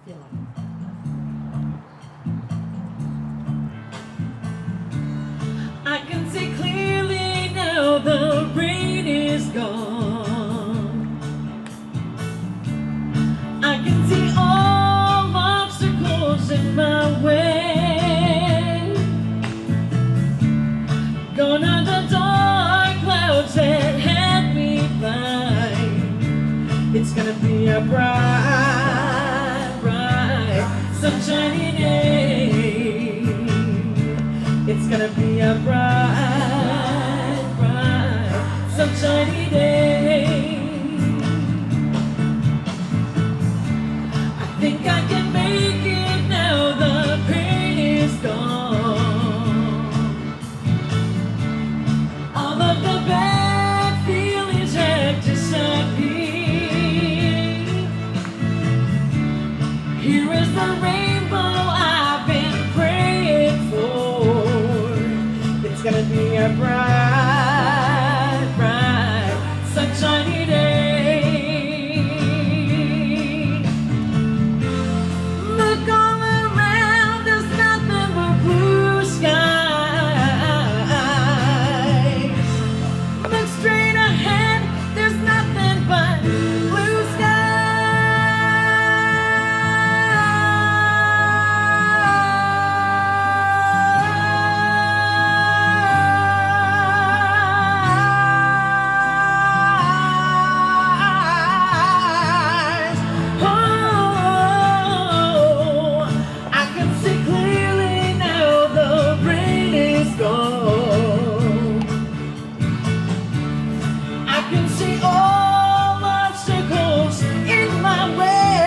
Dillon. I can see clearly now the rain is gone. I can see all obstacles in my way. Gone are the dark clouds that had me blind. It's gonna be a bright, bright, sunshiny day. It's gonna be a bright, bright, sunshiny day. I think I can make it now, the pain is gone. All of the bad feelings have disappeared. Here is the rainbow I've been praying for. It's gonna be a bright, bright, sunshiny day. Look all around, there's nothing but blue skies. Look straight ahead, there's nothing but blue skies. Oh, I can see clearly now, the rain is gone. I can see all obstacles in my way.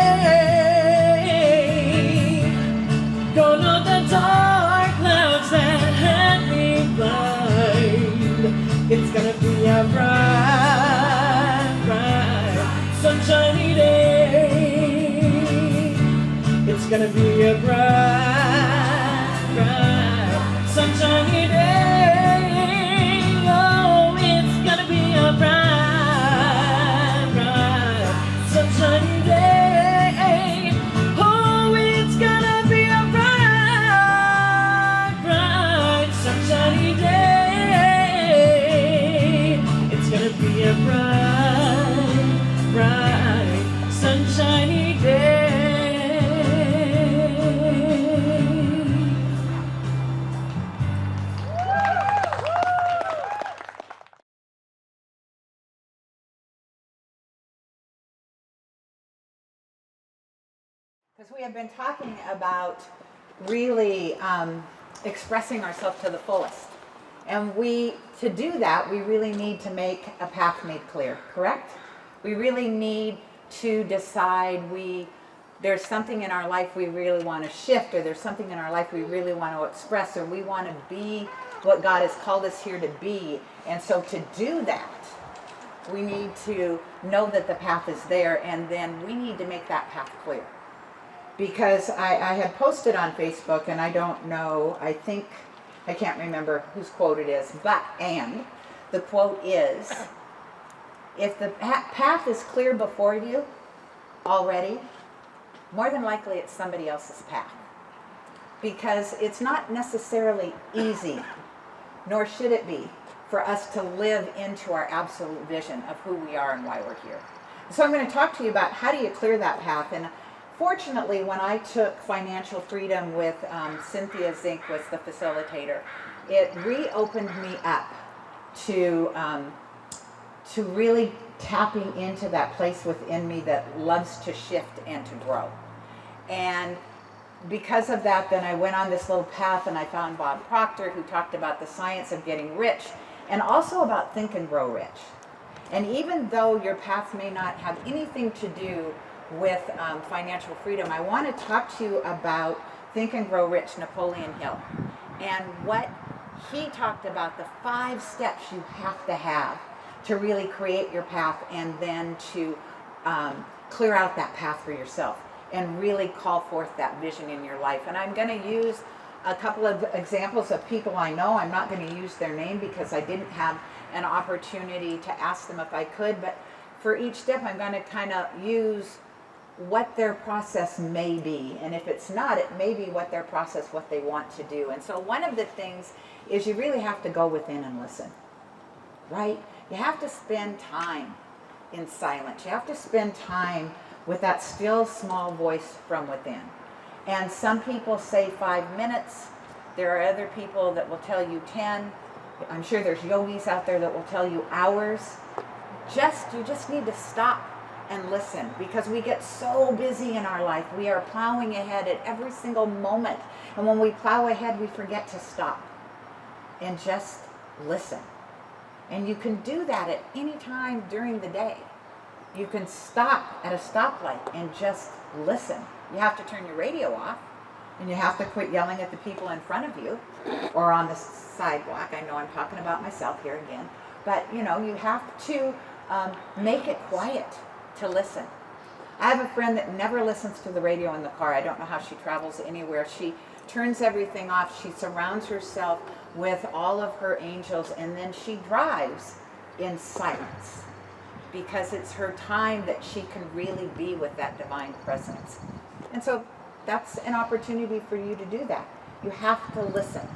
Gone are the dark clouds that had me blind. It's gonna be a bright, bright, sunshiny day. It's gonna be a bright, bright, sunshiny day. Oh, it's gonna be a bright, bright, sunshiny day. Oh, it's gonna be a bright, bright, sunshiny day. It's gonna be a bright, bright, sunshiny day. Because we have been talking about really expressing ourselves to the fullest. And to do that, we really need to make a path made clear, correct? We really need to decide there's something in our life we really want to shift, or there's something in our life we really want to express, or we want to be what God has called us here to be. And so to do that, we need to know that the path is there, and then we need to make that path clear. Because I had posted on Facebook, and I don't know, I can't remember whose quote it is, and the quote is, if the path is clear before you already, more than likely it's somebody else's path. Because it's not necessarily easy, nor should it be, for us to live into our absolute vision of who we are and why we're here. So I'm going to talk to you about how do you clear that path. And fortunately, when I took Financial Freedom with Cynthia Zink was the facilitator, it reopened me up to really tapping into that place within me that loves to shift and to grow. And because of that, then I went on this little path, and I found Bob Proctor, who talked about the science of getting rich, and also about Think and Grow Rich. And even though your path may not have anything to do with financial freedom, I want to talk to you about Think and Grow Rich, Napoleon Hill, and what he talked about, the 5 steps you have to really create your path, and then to clear out that path for yourself and really call forth that vision in your life. And I'm going to use a couple of examples of people I know. I'm not going to use their name because I didn't have an opportunity to ask them if I could, but for each step I'm going to kind of use what their process may be. And if it's not, it may be what their process, what they want to do. And so one of the things is you really have to go within and listen, right? You have to spend time in silence. You have to spend time with that still small voice from within. And some people say 5 minutes. There are other people that will tell you 10. I'm sure there's yogis out there that will tell you hours. You just need to stop and listen, because we get so busy in our life. We are plowing ahead at every single moment. And when we plow ahead, we forget to stop and just listen. And you can do that at any time during the day. You can stop at a stoplight and just listen. You have to turn your radio off, and you have to quit yelling at the people in front of you or on the sidewalk. I know I'm talking about myself here again, but you have to make it quiet to listen. I have a friend that never listens to the radio in the car. I don't know how she travels anywhere. She turns everything off. She surrounds herself with all of her angels, and then she drives in silence, because it's her time that she can really be with that divine presence. And so that's an opportunity for you to do that. You have to listen.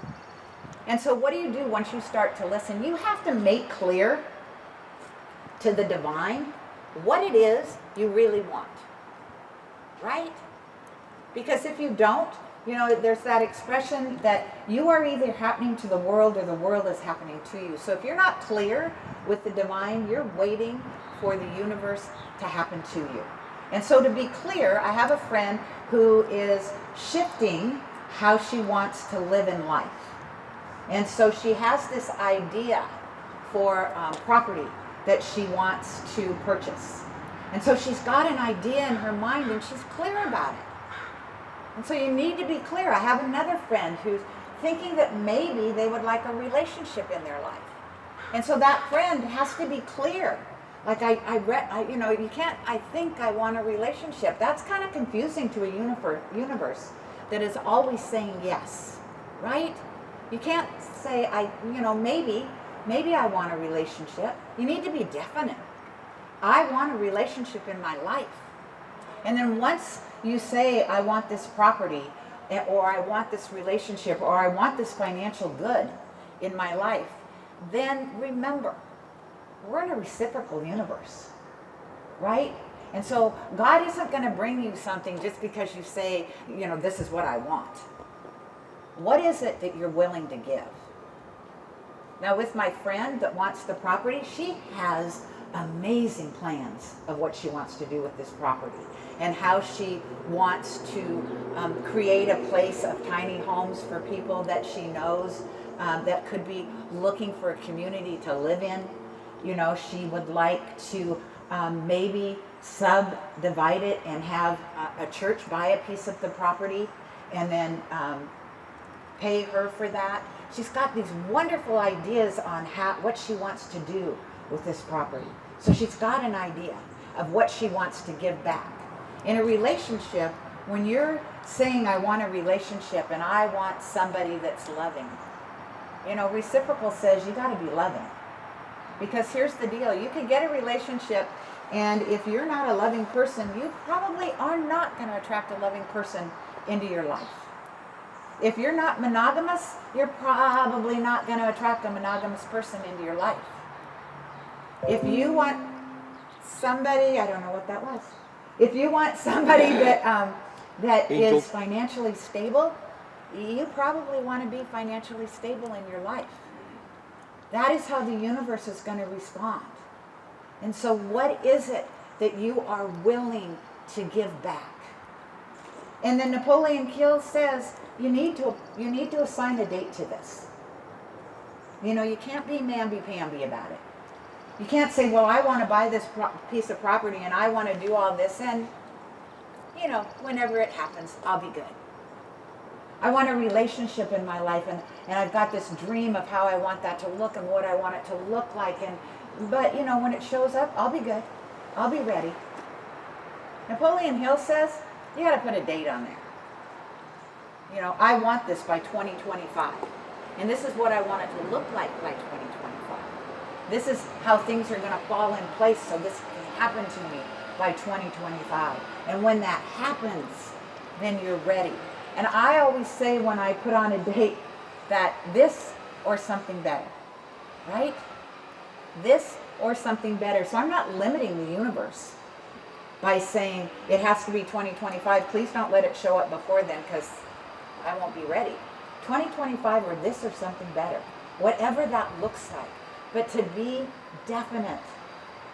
And so what do you do once you start to listen? You have to make clear to the divine what it is you really want, right? Because if you don't, there's that expression that you are either happening to the world or the world is happening to you. So if you're not clear with the divine, you're waiting for the universe to happen to you. And so to be clear, I have a friend who is shifting how she wants to live in life. And so she has this idea for property that she wants to purchase. And so she's got an idea in her mind, and she's clear about it. And so you need to be clear. I have another friend who's thinking that maybe they would like a relationship in their life. And so that friend has to be clear. Like you can't, I think I want a relationship. That's kind of confusing to a universe that is always saying yes, right? You can't say, maybe I want a relationship. You need to be definite. I want a relationship in my life. And then once you say, I want this property, or I want this relationship, or I want this financial good in my life, then remember, we're in a reciprocal universe, right? And so God isn't going to bring you something just because you say, this is what I want. What is it that you're willing to give? Now, with my friend that wants the property, she has amazing plans of what she wants to do with this property and how she wants to create a place of tiny homes for people that she knows that could be looking for a community to live in. She would like to maybe subdivide it and have a church buy a piece of the property and then pay her for that. She's got these wonderful ideas on what she wants to do with this property. So she's got an idea of what she wants to give back. In a relationship, when you're saying, I want a relationship and I want somebody that's loving, reciprocal says you got to be loving. Because here's the deal, you can get a relationship, and if you're not a loving person, you probably are not going to attract a loving person into your life. If you're not monogamous, you're probably not going to attract a monogamous person into your life. If you want somebody, I don't know what that was. If you want somebody that is financially stable, you probably want to be financially stable in your life. That is how the universe is going to respond. And so what is it that you are willing to give back? And then Napoleon Hill says, you need to assign a date to this. You can't be mamby-pamby about it. You can't say, well, I want to buy this piece of property and I want to do all this, and, whenever it happens, I'll be good. I want a relationship in my life, and I've got this dream of how I want that to look and what I want it to look like, but when it shows up, I'll be good. I'll be ready. Napoleon Hill says, you got to put a date on there. I want this by 2025. And this is what I want it to look like by 2025. This is how things are going to fall in place so this can happen to me by 2025. And when that happens, then you're ready. And I always say when I put on a date that this or something better, right? This or something better. So I'm not limiting the universe by saying it has to be 2025. Please don't let it show up before then, because I won't be ready. 2025 or this or something better. Whatever that looks like. But to be definite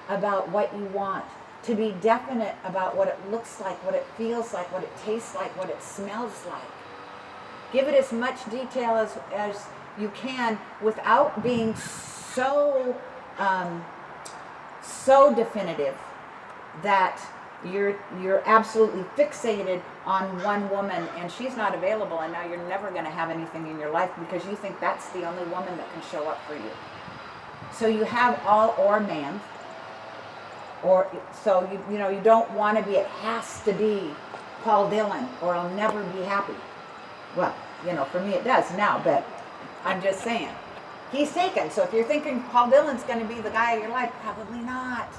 about what you want. To be definite about what it looks like, what it feels like, what it tastes like, what it smells like. Give it as much detail as you can without being so definitive that you're absolutely fixated on one woman and she's not available, and now you're never going to have anything in your life because you think that's the only woman that can show up for you. So you have all or man, or so you don't want to be, it has to be Paul Dillon or I'll never be happy. Well, for me it does now, but I'm just saying. He's taken. So if you're thinking Paul Dillon's going to be the guy of your life, probably not.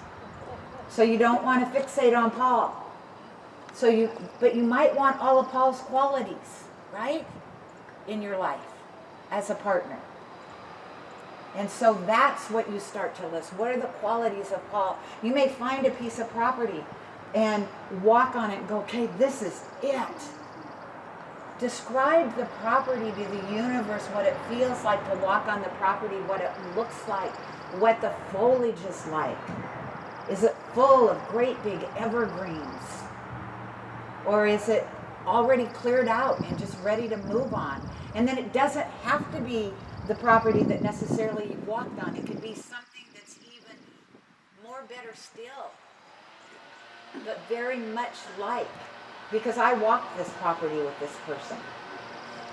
So you don't want to fixate on Paul. But you might want all of Paul's qualities, right? In your life as a partner. And so that's what you start to list. What are the qualities of Paul? You may find a piece of property and walk on it and go, okay, this is it. Describe the property to the universe, what it feels like to walk on the property, what it looks like, what the foliage is like. Is it full of great big evergreens? Or is it already cleared out and just ready to move on? And then it doesn't have to be the property that necessarily you walked on. It could be something that's even more better still, but very much like, because I walked this property with this person.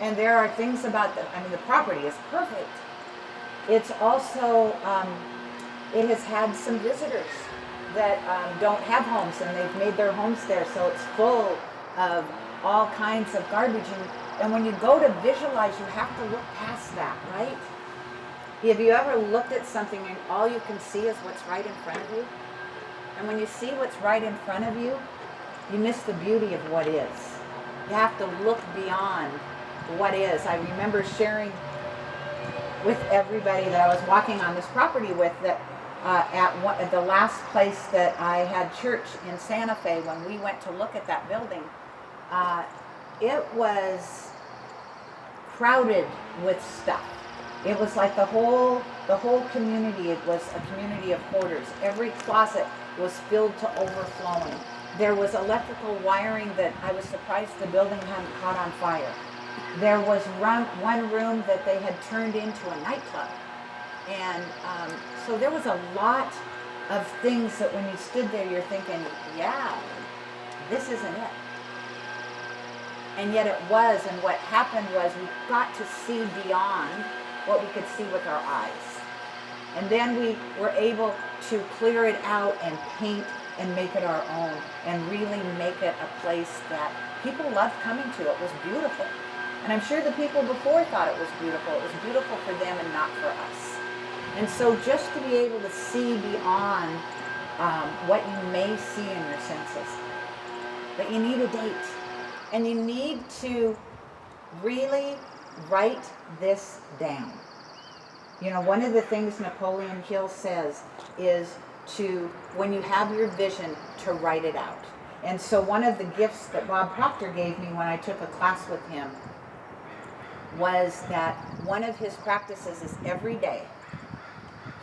And there are things about the property is perfect. It's also, it has had some visitors that don't have homes and they've made their homes there, so it's full of all kinds of garbage. And when you go to visualize, you have to look past that, right? Have you ever looked at something and all you can see is what's right in front of you? And when you see what's right in front of you, you miss the beauty of what is. You have to look beyond what is. I remember sharing with everybody that I was walking on this property with that at the last place that I had church in Santa Fe, when we went to look at that building, it was crowded with stuff. It was like the whole community. It was a community of hoarders. Every closet was filled to overflowing. There was electrical wiring that I was surprised the building hadn't caught on fire. There was one room that they had turned into a nightclub. And so there was a lot of things that when you stood there, you're thinking, yeah, this isn't it. And yet it was, and what happened was we got to see beyond what we could see with our eyes. And then we were able to clear it out and paint and make it our own and really make it a place that people loved coming to. It was beautiful. And I'm sure the people before thought it was beautiful. It was beautiful for them and not for us. And so just to be able to see beyond what you may see in your senses. But you need a date. And you need to really write this down. One of the things Napoleon Hill says is to, when you have your vision, to write it out. And so one of the gifts that Bob Proctor gave me when I took a class with him was that one of his practices is every day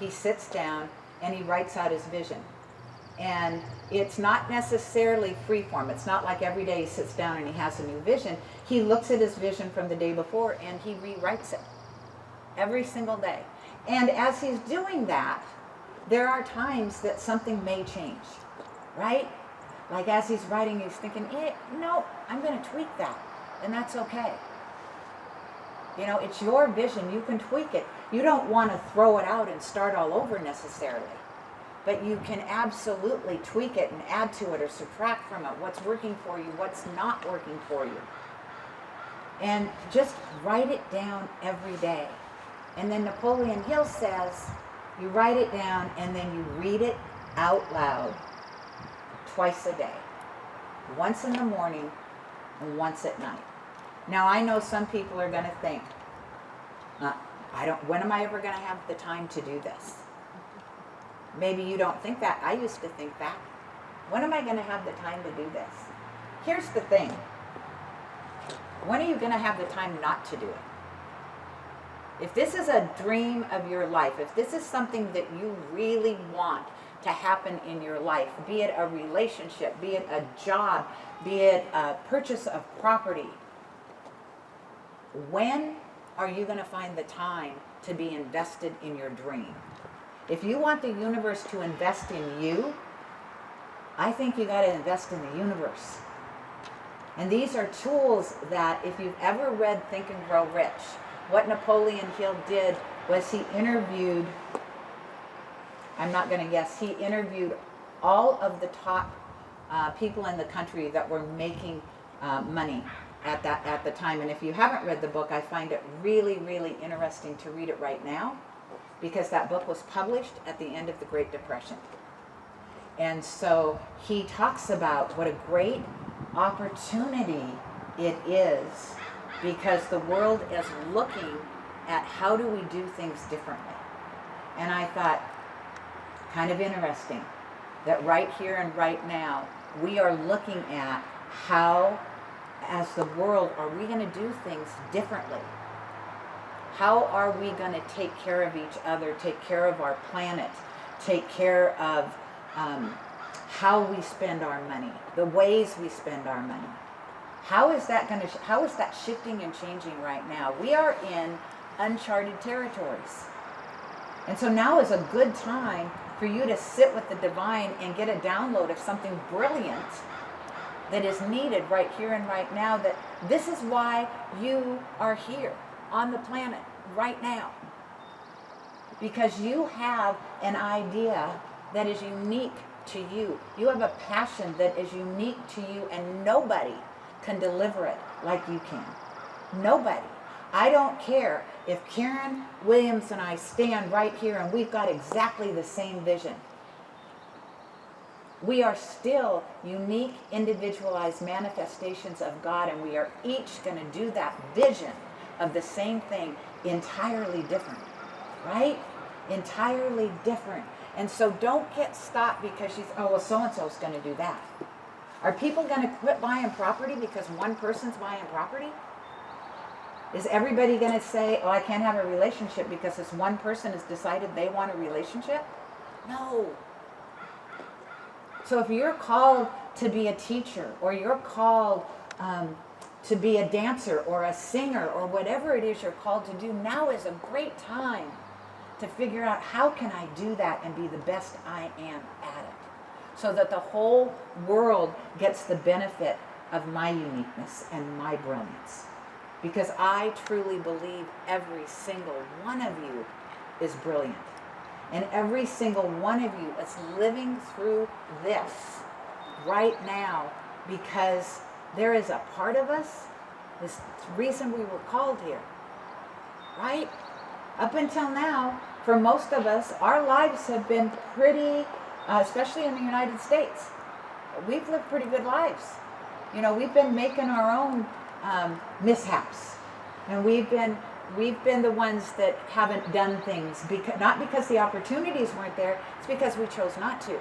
he sits down and he writes out his vision. And it's not necessarily freeform. It's not like every day he sits down and he has a new vision. He looks at his vision from the day before and he rewrites it every single day. And as he's doing that, there are times that something may change, right? Like as he's writing, he's thinking, no, I'm going to tweak that. And that's okay. It's your vision. You can tweak it. You don't want to throw it out and start all over necessarily. But you can absolutely tweak it and add to it or subtract from it what's working for you, what's not working for you. And just write it down every day. And then Napoleon Hill says, you write it down and then you read it out loud twice a day. Once in the morning and once at night. Now I know some people are going to think, when am I ever going to have the time to do this? Maybe you don't think that. I used to think that. When am I going to have the time to do this? Here's the thing. When are you going to have the time not to do it? If this is a dream of your life, if this is something that you really want to happen in your life, be it a relationship, be it a job, be it a purchase of property, when are you going to find the time to be invested in your dream? If you want the universe to invest in you, I think you got to invest in the universe. And these are tools that if you've ever read Think and Grow Rich, what Napoleon Hill did was he interviewed, I'm not going to guess, he interviewed all of the top people in the country that were making money at the time. And if you haven't read the book, I find it really, really interesting to read it right now, because that book was published at the end of the Great Depression. And so he talks about what a great opportunity it is, because the world is looking at how do we do things differently. And I thought, kind of interesting, that right here and right now, we are looking at how, as the world, are we going to do things differently? How are we going to take care of each other, take care of our planet, take care of how we spend our money, the ways we spend our money? How is that shifting and changing right now? We are in uncharted territories. And so now is a good time for you to sit with the divine and get a download of something brilliant that is needed right here and right now. That this is why you are here on the planet right now. Because you have an idea that is unique to you. You have a passion that is unique to you, and nobody can deliver it like you can. Nobody. I don't care if Karen Williams and I stand right here and we've got exactly the same vision. We are still unique, individualized manifestations of God, and we are each going to do that vision of the same thing entirely different, right? Entirely different. And so don't get stopped because so-and-so's going to do that. Are people going to quit buying property because one person's buying property? Is everybody going to say, I can't have a relationship because this one person has decided they want a relationship? No. So if you're called to be a teacher, or you're called to be a dancer or a singer or whatever it is you're called to do, now is a great time to figure out how can I do that and be the best I am at it, so that the whole world gets the benefit of my uniqueness and my brilliance. Because I truly believe every single one of you is brilliant. And every single one of you is living through this right now, because there is a part of us, this reason we were called here, right? Up until now, for most of us, our lives have been pretty, especially in the United States, we've lived pretty good lives. You know, we've been making our own mishaps, and we've been the ones that haven't done things, not because the opportunities weren't there, it's because we chose not to.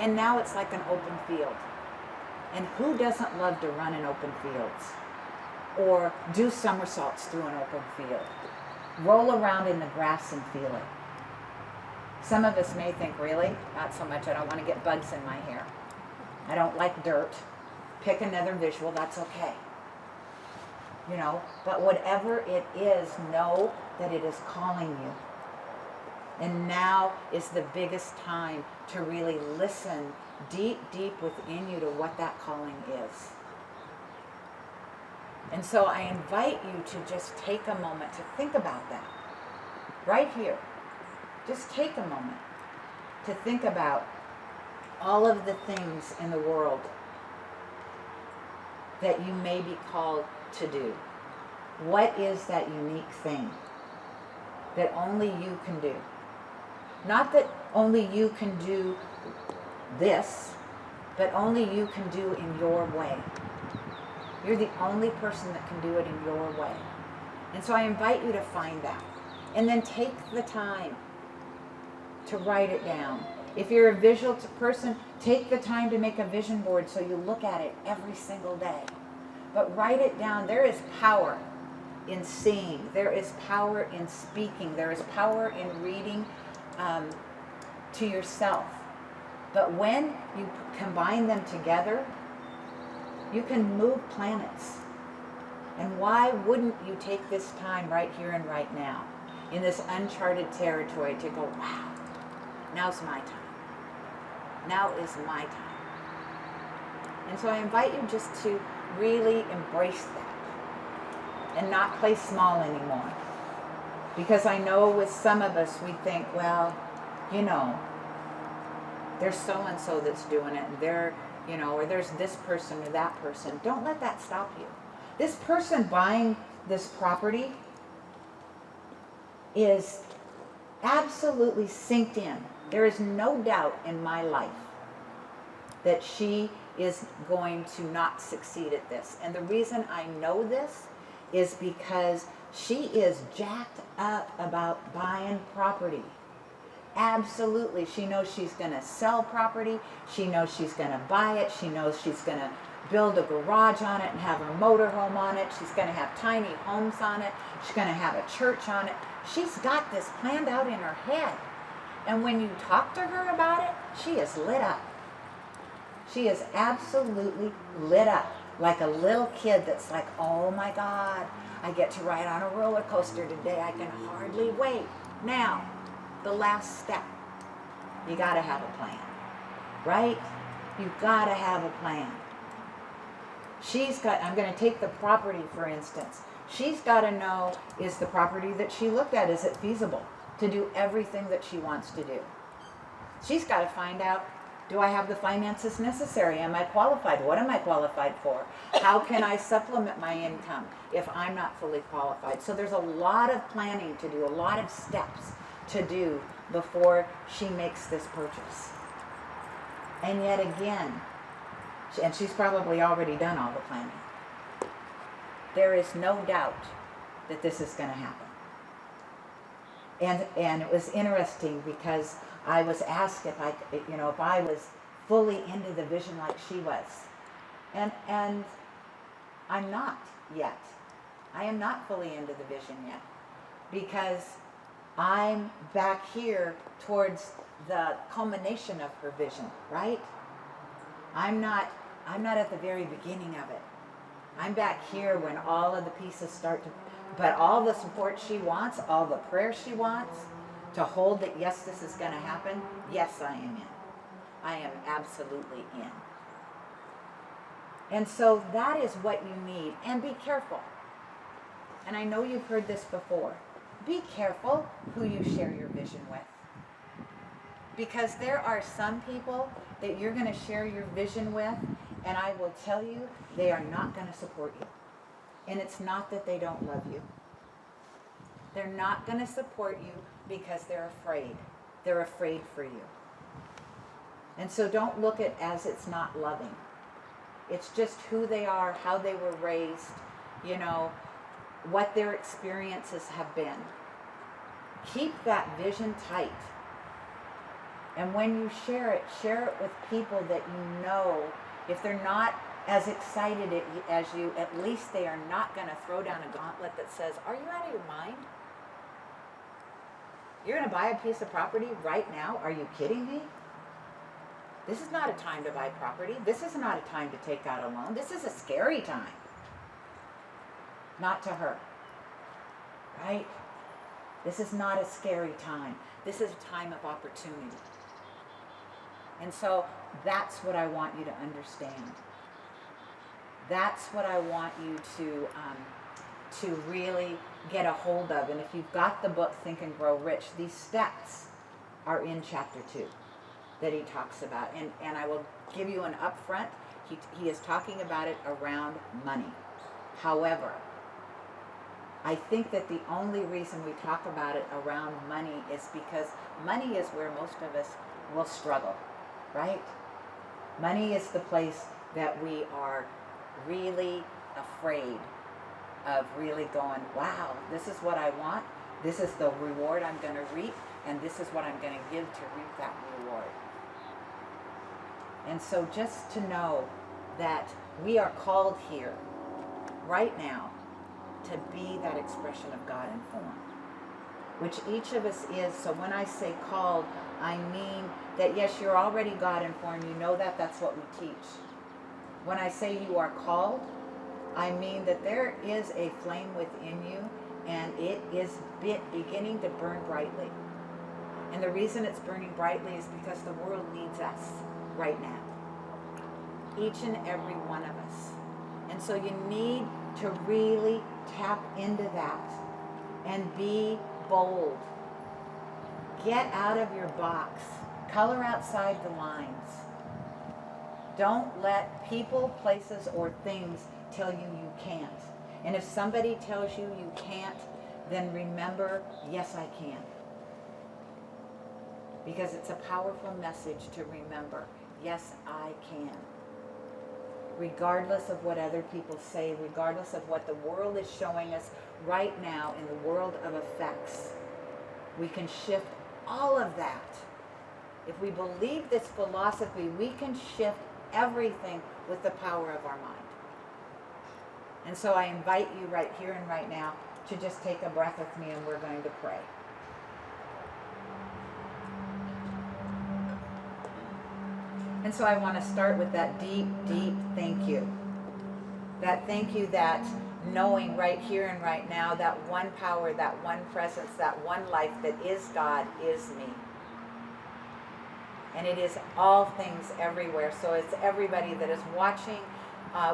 And now it's like an open field. And who doesn't love to run in open fields? Or do somersaults through an open field? Roll around in the grass and feel it. Some of us may think, really? Not so much. I don't want to get bugs in my hair. I don't like dirt. Pick another visual, that's okay. You know, but whatever it is, know that it is calling you. And now is the biggest time to really listen deep, deep within you to what that calling is. And so I invite you to just take a moment to think about that. Right here. Just take a moment to think about all of the things in the world that you may be called to do. What is that unique thing that only you can do? Not that only you can do this, but only you can do in your way. You're the only person that can do it in your way. And so I invite you to find that. And then take the time to write it down. If you're a visual person, take the time to make a vision board so you look at it every single day. But write it down. There is power in seeing. There is power in speaking. There is power in reading to yourself. But when you combine them together, you can move planets. And why wouldn't you take this time right here and right now, in this uncharted territory, to go, wow, now's my time. Now is my time. And so I invite you just to really embrace that and not play small anymore. Because I know with some of us, we think, well, you know, there's so-and-so that's doing it, and they're, you know, or there's this person or that person. Don't let that stop you. This person buying this property is absolutely synced in. There is no doubt in my life that she is going to not succeed at this. And the reason I know this is because she is jacked up about buying property. Absolutely. She knows she's going to sell property. She knows she's going to buy it. She knows she's going to build a garage on it and have her motorhome on it. She's going to have tiny homes on it. She's going to have a church on it. She's got this planned out in her head. And when you talk to her about it, she is lit up. She is absolutely lit up. Like a little kid that's like, oh my God, I get to ride on a roller coaster today. I can hardly wait. Now, the last step. You got to have a plan, right? You got to have a plan. I'm going to take the property, for instance. She's got to know, is the property that she looked at, is it feasible to do everything that she wants to do? She's got to find out, do I have the finances necessary? Am I qualified? What am I qualified for? How can I supplement my income if I'm not fully qualified? So there's a lot of planning to do, a lot of steps to do before she makes this purchase. And yet again, and she's probably already done all the planning, there is no doubt that this is going to happen. And it was interesting because I was asked if I was fully into the vision like she was. And I'm not yet. I am not fully into the vision yet, because I'm back here towards the culmination of her vision, right? I'm not at the very beginning of it. I'm back here when all of the pieces start to, but all the support she wants, all the prayer she wants to hold that, yes, this is going to happen. Yes, I am in. I am absolutely in. And so that is what you need. And be careful. And I know you've heard this before. Be careful who you share your vision with. Because there are some people that you're going to share your vision with, and I will tell you, they are not going to support you. And it's not that they don't love you. They're not going to support you because they're afraid. They're afraid for you. And so don't look at it as it's not loving. It's just who they are, how they were raised, you know, what their experiences have been. Keep that vision tight. And when you share it with people that you know, if they're not as excited as you, at least they are not going to throw down a gauntlet that says, are you out of your mind? You're going to buy a piece of property right now? Are you kidding me? This is not a time to buy property. This is not a time to take out a loan. This is a scary time. Not to her. Right? This is not a scary time. This is a time of opportunity. And so that's what I want you to understand. That's what I want you to really get a hold of. And if you've got the book Think and Grow Rich, these steps are in chapter 2 that he talks about. And I will give you an upfront. He is talking about it around money. However, I think that the only reason we talk about it around money is because money is where most of us will struggle, right? Money is the place that we are really afraid of really going, wow, this is what I want, this is the reward I'm going to reap, and this is what I'm going to give to reap that reward. And so just to know that we are called here, right now, to be that expression of God in form, which each of us is. So when I say called, I mean that yes, you're already God in form, you know that, that's what we teach. When I say you are called, I mean that there is a flame within you, and it is beginning to burn brightly. And the reason it's burning brightly is because the world needs us right now. Each and every one of us. And so you need to really tap into that and be bold. Get out of your box. Color outside the lines. Don't let people, places, or things tell you you can't. And if somebody tells you you can't, then remember, yes, I can. Because it's a powerful message to remember, yes, I can. Regardless of what other people say, regardless of what the world is showing us right now in the world of effects, we can shift all of that. If we believe this philosophy, we can shift everything with the power of our mind. And so I invite you right here and right now to just take a breath with me, and we're going to pray. And so I want to start with that deep, deep thank you. That thank you, that knowing right here and right now, that one power, that one presence, that one life that is God is me. And it is all things everywhere. So it's everybody that is watching,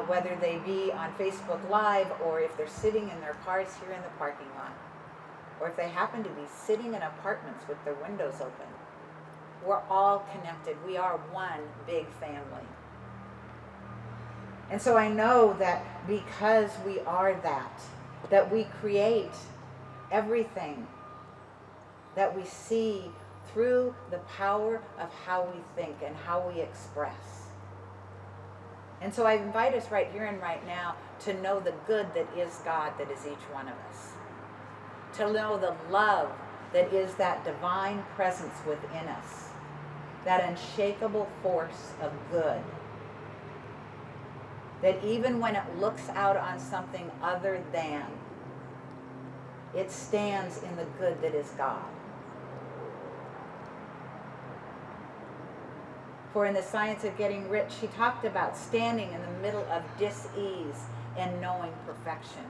whether they be on Facebook Live, or if they're sitting in their cars here in the parking lot, or if they happen to be sitting in apartments with their windows open. We're all connected. We are one big family. And so I know that because we are that we create everything that we see through the power of how we think and how we express. And so I invite us right here and right now to know the good that is God, that is each one of us. To know the love that is that divine presence within us. That unshakable force of good. That even when it looks out on something other than, it stands in the good that is God. For in the Science of Getting Rich, he talked about standing in the middle of dis-ease and knowing perfection.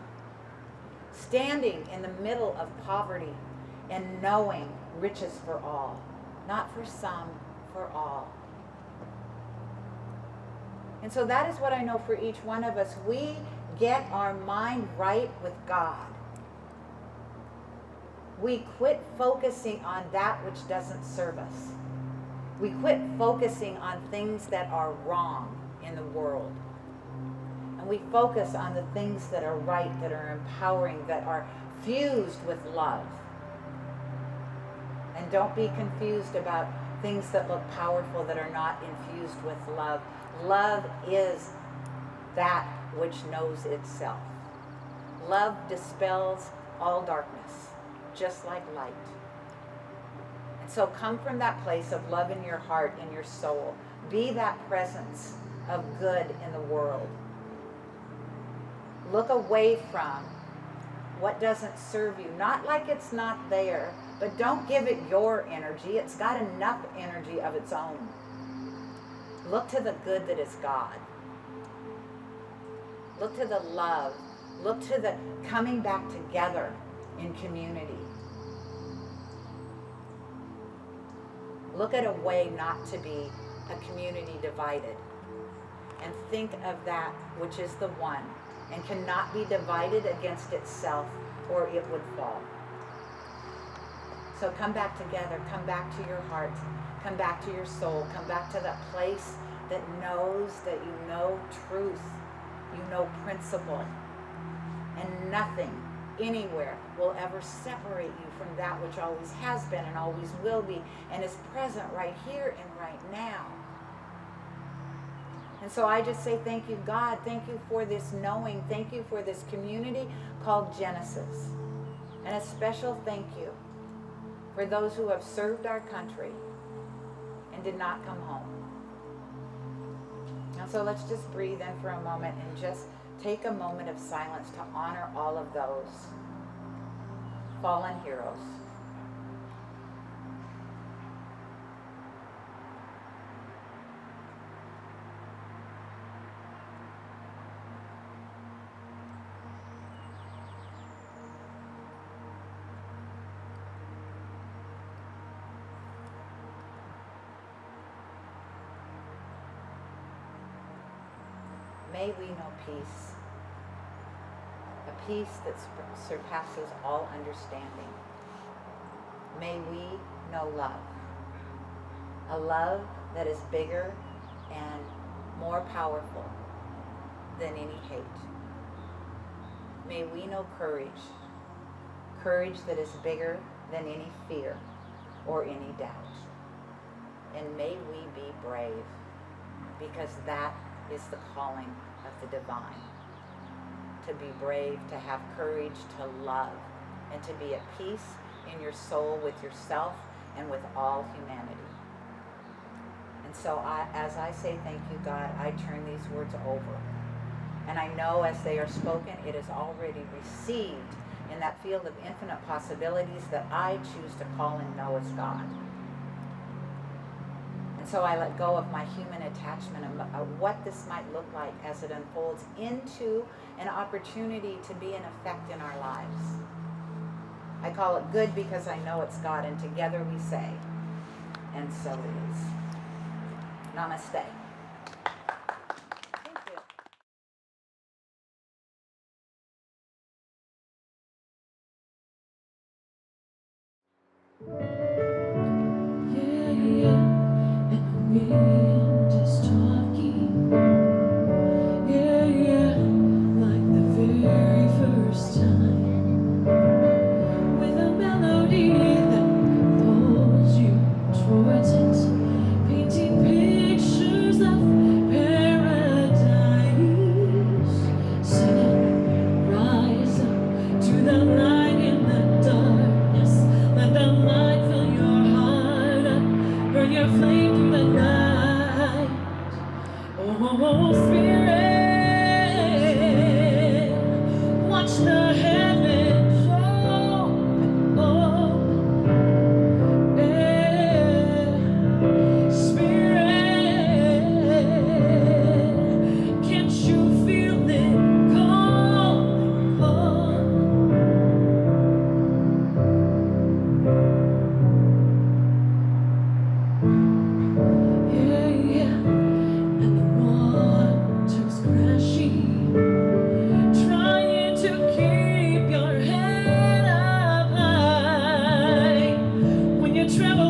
Standing in the middle of poverty and knowing riches for all. Not for some, for all. And so that is what I know for each one of us. We get our mind right with God. We quit focusing on that which doesn't serve us. We quit focusing on things that are wrong in the world. And we focus on the things that are right, that are empowering, that are fused with love. And don't be confused about things that look powerful that are not infused with love. Love is that which knows itself. Love dispels all darkness, just like light. And so come from that place of love in your heart, in your soul. Be that presence of good in the world. Look away from what doesn't serve you. Not like it's not there, but don't give it your energy. It's got enough energy of its own. Look to the good that is God. Look to the love. Look to the coming back together in community. Look at a way not to be a community divided. And think of that which is the one and cannot be divided against itself, or it would fall. So come back together, come back to your heart, come back to your soul, come back to that place that knows that you know truth, you know principle, and nothing anywhere will ever separate you from that which always has been and always will be and is present right here and right now. And so I just say thank you, God. Thank you for this knowing. Thank you for this community called Genesis. And a special thank you for those who have served our country and did not come home. And so let's just breathe in for a moment and just take a moment of silence to honor all of those fallen heroes. May we know peace, a peace that surpasses all understanding. May we know love, a love that is bigger and more powerful than any hate. May we know courage, courage that is bigger than any fear or any doubt. And may we be brave, because that is the calling of the divine. To be brave, to have courage, to love, and to be at peace in your soul with yourself and with all humanity. And so as I say thank you, God, I turn these words over. And I know as they are spoken, it is already received in that field of infinite possibilities that I choose to call and know as God. So I let go of my human attachment of what this might look like as it unfolds into an opportunity to be an effect in our lives. I call it good because I know it's God, and together we say, and so it is. Namaste. Thank you. Yeah, yeah, and the wind is talking. Yeah, yeah, like the very first time. With a melody that pulls you towards it, painting pictures of paradise. Singing, rise up to the light in the darkness. Let the light fill your heart up, burn your flame through the night. Oh, Spirit, watch the heavens open, Spirit, can't you feel it calling, calling? Yeah, yeah. And the water's crashing, trying to keep your head up high. When you travel